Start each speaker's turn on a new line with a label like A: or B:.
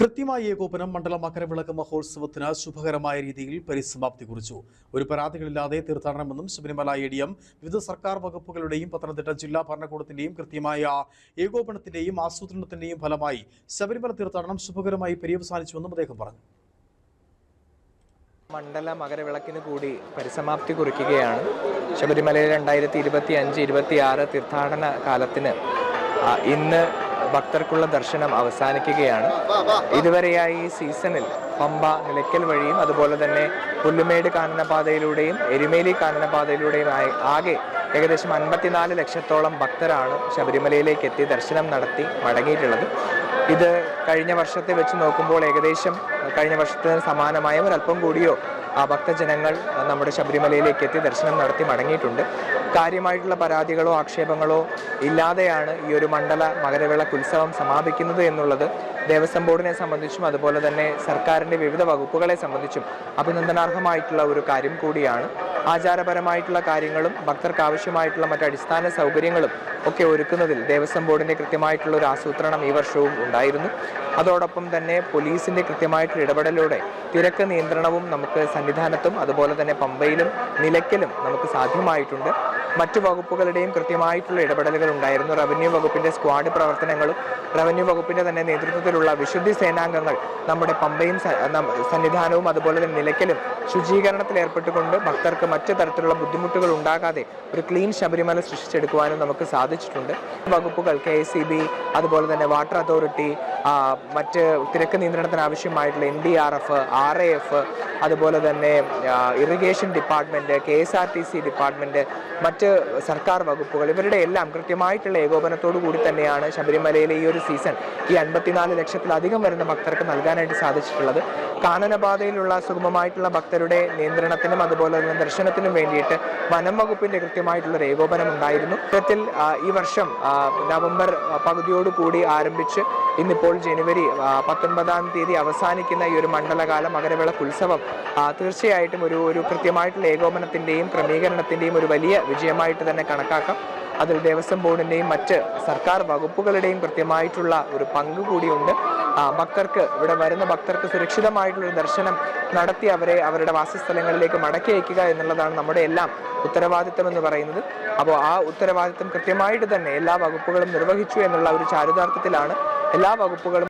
A: കൃത്യമായ ഏകോപനം മണ്ഡല മകരവിളക്ക് മഹോത്സവത്തിന് ശുഭകരമായ രീതിയിൽ പരിസമാപ്തി കുറിച്ചു. ഒരു പരാതികളില്ലാതെ തീർത്ഥാടനമെന്നും ശബരിമല ADM വിവിധ സർക്കാർ വകുപ്പുകളുടെയും പത്തനംതിട്ട ജില്ലാ ഭരണകൂടത്തിന്റെയും കൃത്യമായ ഏകോപനത്തിന്റെയും ആസൂത്രണത്തിന്റെയും ഫലമായി ശബരിമല തീർത്ഥാടനം ശുഭകരമായി പര്യവസാനിച്ചുവെന്നും അദ്ദേഹം പറഞ്ഞു.
B: മണ്ഡല മകരവിളക്കിന് കൂടി പരിസമാപ്തി കുറിക്കുകയാണ്. ശബരിമലയിൽ 2025-26 തീർത്ഥാടന കാലത്തിന് ഇന്ന് ഭക്തർക്കുള്ള ദർശനം അവസാനിക്കുകയാണ്. ഇതുവരെയായി ഈ സീസണിൽ പമ്പ നിലയ്ക്കൽ വഴിയും അതുപോലെ തന്നെ പുല്ലുമേട് കാനനപാതയിലൂടെയും എരുമേലി കാനനപാതയിലൂടെയും ആകെ ഏകദേശം 54 ലക്ഷത്തോളം ഭക്തരാണ് ശബരിമലയിലേക്ക് എത്തി ദർശനം നടത്തി മടങ്ങിയിട്ടുള്ളത്. ഇത് കഴിഞ്ഞ വർഷത്തെ വെച്ച് നോക്കുമ്പോൾ ഏകദേശം കഴിഞ്ഞ വർഷത്തിന് സമാനമായ ഒരല്പം കൂടിയോ ഭക്തജനങ്ങൾ നമ്മുടെ ശബരിമലയിലേക്ക് എത്തി ദർശനം നടത്തി മടങ്ങിയിട്ടുണ്ട്. കാര്യമായിട്ടുള്ള പരാതികളോ ആക്ഷേപങ്ങളോ ഇല്ലാതെയാണ് ഈ ഒരു മണ്ഡല മകരവിളക്ക് ഉത്സവം സമാപിക്കുന്നത് എന്നുള്ളത് ദേവസ്വം ബോർഡിനെ സംബന്ധിച്ചും അതുപോലെ തന്നെ സർക്കാരിൻ്റെ വിവിധ വകുപ്പുകളെ സംബന്ധിച്ചും അഭിനന്ദനാർഹമായിട്ടുള്ള ഒരു കാര്യം കൂടിയാണ്. ആചാരപരമായിട്ടുള്ള കാര്യങ്ങളും ഭക്തർക്ക് ആവശ്യമായിട്ടുള്ള മറ്റ് അടിസ്ഥാന സൗകര്യങ്ങളും ഒക്കെ ഒരുക്കുന്നതിൽ ദേവസ്വം ബോർഡിൻ്റെ കൃത്യമായിട്ടുള്ള ഒരു ആസൂത്രണം ഈ വർഷവും ഉണ്ടായിരുന്നു. അതോടൊപ്പം തന്നെ പോലീസിൻ്റെ കൃത്യമായിട്ടുള്ള ഇടപെടലോടെ തിരക്ക് നിയന്ത്രണവും നമുക്ക് സന്നിധാനത്തും അതുപോലെ തന്നെ പമ്പയിലും നിലയ്ക്കലും നമുക്ക് സാധ്യമായിട്ടുണ്ട്. മറ്റു വകുപ്പുകളുടെയും കൃത്യമായിട്ടുള്ള ഇടപെടലുകൾ ഉണ്ടായിരുന്നു. റവന്യൂ വകുപ്പിൻ്റെ സ്ക്വാഡ് പ്രവർത്തനങ്ങളും റവന്യൂ വകുപ്പിൻ്റെ തന്നെ നേതൃത്വത്തിലുള്ള വിശുദ്ധി സേനാംഗങ്ങൾ നമ്മുടെ പമ്പയും സന്നിധാനവും അതുപോലെ തന്നെ നിലയ്ക്കലും ശുചീകരണത്തിൽ ഏർപ്പെട്ടുകൊണ്ട് ഭക്തർക്ക് മറ്റു തരത്തിലുള്ള ബുദ്ധിമുട്ടുകൾ ഉണ്ടാകാതെ ഒരു ക്ലീൻ ശബരിമല സൃഷ്ടിച്ചെടുക്കുവാനും നമുക്ക് സാധിച്ചിട്ടുണ്ട്. വകുപ്പുകൾ KSEB അതുപോലെ തന്നെ വാട്ടർ അതോറിറ്റി, മറ്റ് തിരക്ക് നിയന്ത്രണത്തിന് ആവശ്യമായിട്ടുള്ള NDRF, RAF, അതുപോലെ തന്നെ ഇറിഗേഷൻ ഡിപ്പാർട്ട്മെൻറ്റ്, KSRTC ഡിപ്പാർട്ട്മെൻറ്റ്, മറ്റ് സർക്കാർ വകുപ്പുകൾ ഇവരുടെ എല്ലാം കൃത്യമായിട്ടുള്ള ഏകോപനത്തോടു കൂടി തന്നെയാണ് ശബരിമലയിലെ ഈ ഒരു സീസൺ ഈ 54 ലക്ഷത്തിലധികം വരുന്ന ഭക്തർക്ക് നൽകാനായിട്ട് സാധിച്ചിട്ടുള്ളത്. കാനനപാതയിലുള്ള സുഗമമായിട്ടുള്ള ഭക്തരുടെ നിയന്ത്രണത്തിനും അതുപോലെ തന്നെ ദർശനത്തിനും വേണ്ടിയിട്ട് വനം വകുപ്പിൻ്റെ കൃത്യമായിട്ടുള്ളൊരു ഏകോപനം ഉണ്ടായിരുന്നു. ഇത്തരത്തിൽ ഈ വർഷം നവംബർ പകുതിയോടുകൂടി ആരംഭിച്ച് ഇന്നിപ്പോൾ ജനുവരി 19-ാം തീയതി അവസാനിക്കുന്ന ഈ ഒരു മണ്ഡലകാല മകരവിളക്ക് ഉത്സവം തീർച്ചയായിട്ടും ഒരു കൃത്യമായിട്ടുള്ള ഏകോപനത്തിൻ്റെയും ക്രമീകരണത്തിൻ്റെയും ഒരു വലിയ വിജയമായിട്ട് തന്നെ കണക്കാക്കാം. അതിൽ ദേവസ്വം ബോർഡിൻ്റെയും മറ്റ് സർക്കാർ വകുപ്പുകളുടെയും കൃത്യമായിട്ടുള്ള ഒരു പങ്ക് കൂടിയുണ്ട്. ഭക്തർക്ക് ഇവിടെ വരുന്ന ഭക്തർക്ക് സുരക്ഷിതമായിട്ടുള്ളൊരു ദർശനം നടത്തി അവരെ അവരുടെ വാസസ്ഥലങ്ങളിലേക്ക് മടക്കി അയക്കുക എന്നുള്ളതാണ് നമ്മുടെ എല്ലാം ഉത്തരവാദിത്തം എന്ന് പറയുന്നത്. അപ്പോൾ ആ ഉത്തരവാദിത്തം കൃത്യമായിട്ട് തന്നെ എല്ലാ വകുപ്പുകളും നിർവഹിച്ചു എന്നുള്ള ഒരു ചാരിതാർത്ഥ്യത്തിലാണ് എല്ലാ വകുപ്പുകളും